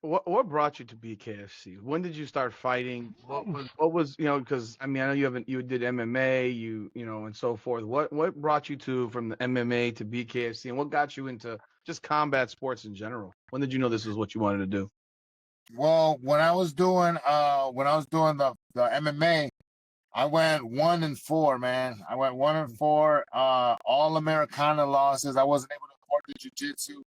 what brought you to BKFC? When did you start fighting? What was because I mean I know you did MMA, and so forth. What brought you to from the MMA to BKFC, and what got you into just combat sports in general? When did you know this was what you wanted to do? Well, when I was doing the MMA, I went 1-4, man. I went 1-4, all Americana losses. I wasn't able to afford the jiu-jitsu.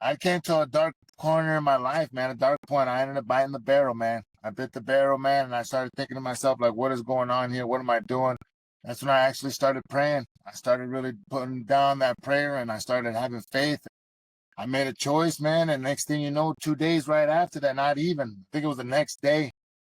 I came to a dark corner in my life, man, a dark point. I ended up biting the barrel, man. I bit the barrel, man, and I started thinking to myself, like, what is going on here? What am I doing? That's when I actually started praying. I started really putting down that prayer, and I started having faith. I made a choice, man, and next thing you know, 2 days right after that, not even, I think it was the next day,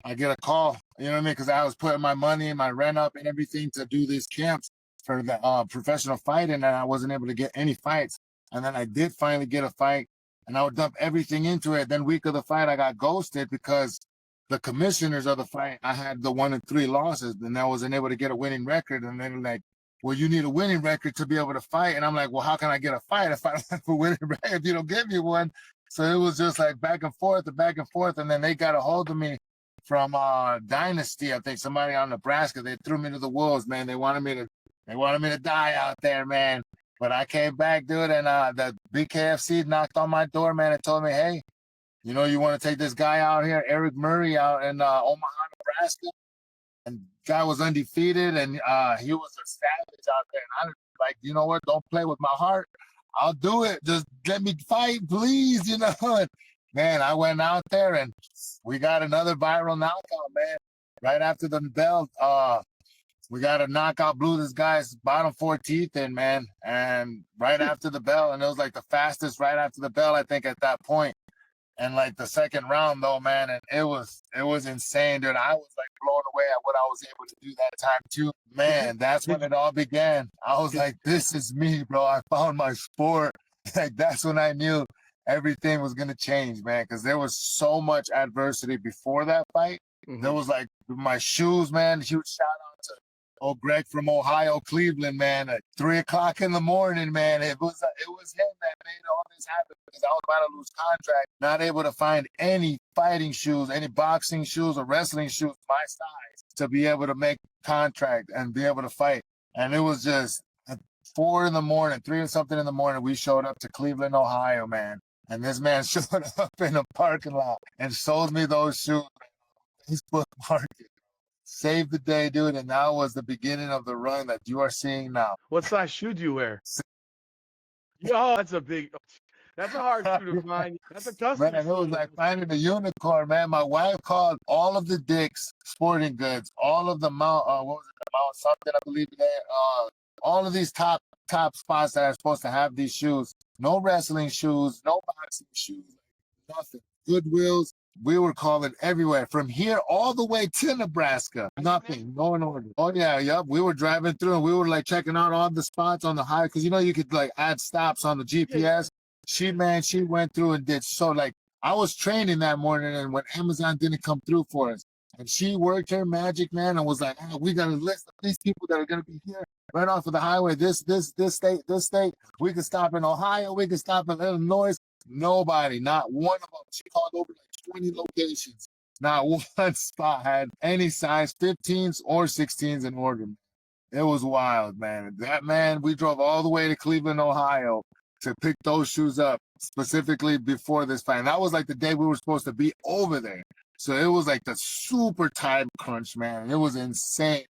I get a call. You know what I mean? Because I was putting my money and my rent up and everything to do these camps for the professional fighting, and I wasn't able to get any fights. And then I did finally get a fight, and I would dump everything into it. Then week of the fight, I got ghosted because the commissioners of the fight, I had the 1-3 losses, and I wasn't able to get a winning record. And then like, well, you need a winning record to be able to fight. And I'm like, well, how can I get a fight if I don't have a winning record, if you don't give me one? So it was just like back and forth and back and forth. And then they got a hold of me from Dynasty, I think somebody on Nebraska. They threw me to the wolves, man. They wanted me to die out there, man. But I came back, dude, and the BKFC knocked on my door, man, and told me, hey, you want to take this guy out here, Eric Murray, out in Omaha, Nebraska? And guy was undefeated, and he was a savage out there. And I was like, you know what? Don't play with my heart. I'll do it. Just let me fight, please. And, man, I went out there, and we got another viral knockout, man. Right after the bell, we got a knockout, blew this guy's bottom 4 teeth in, man. And right after the bell, and it was like the fastest right after the bell, I think, at that point. And like the second round though, man, and it was insane, dude. I was like blown away at what I was able to do that time too. Man, that's when it all began. I was like, this is me, bro. I found my sport. Like that's when I knew everything was gonna change, man, because there was so much adversity before that fight. There was like my shoes, man. Huge shout out to Greg from Ohio, Cleveland, man. At 3 o'clock in the morning, man. It was him that made all this happen because I was about to lose contract, not able to find any fighting shoes, any boxing shoes or wrestling shoes my size to be able to make contract and be able to fight. And it was just at 4 in the morning, 3 or something in the morning, we showed up to Cleveland, Ohio, man. And this man showed up in a parking lot and sold me those shoes on Facebook Market. Saved the day, dude, and that was the beginning of the run that you are seeing now. What size shoe do you wear? Oh, that's a hard shoe to find. That's a custom. Man, it was like finding a unicorn, man. My wife called all of the Dick's Sporting Goods, all of the Mount, what was it, Mount something, I believe, all of these top spots that are supposed to have these shoes. No wrestling shoes, no boxing shoes, nothing. Goodwills. We were calling everywhere from here all the way to Nebraska. Nothing, no in order. Oh yeah, yep. We were driving through and we were like checking out all the spots on the highway because you could like add stops on the GPS. She went through and did so. Like I was training that morning, and when Amazon didn't come through for us, and she worked her magic, man, and was like, oh, we got a list of these people that are gonna be here right off of the highway. This state, this state. We could stop in Ohio. We could stop in Illinois. Nobody, not one of them. She called over like 20 locations. Not one spot had any size 15s or 16s in order. It was wild, man. That man, we drove all the way to Cleveland, Ohio to pick those shoes up specifically before this fight. And that was like the day we were supposed to be over there. So it was like the super time crunch, man. It was insane.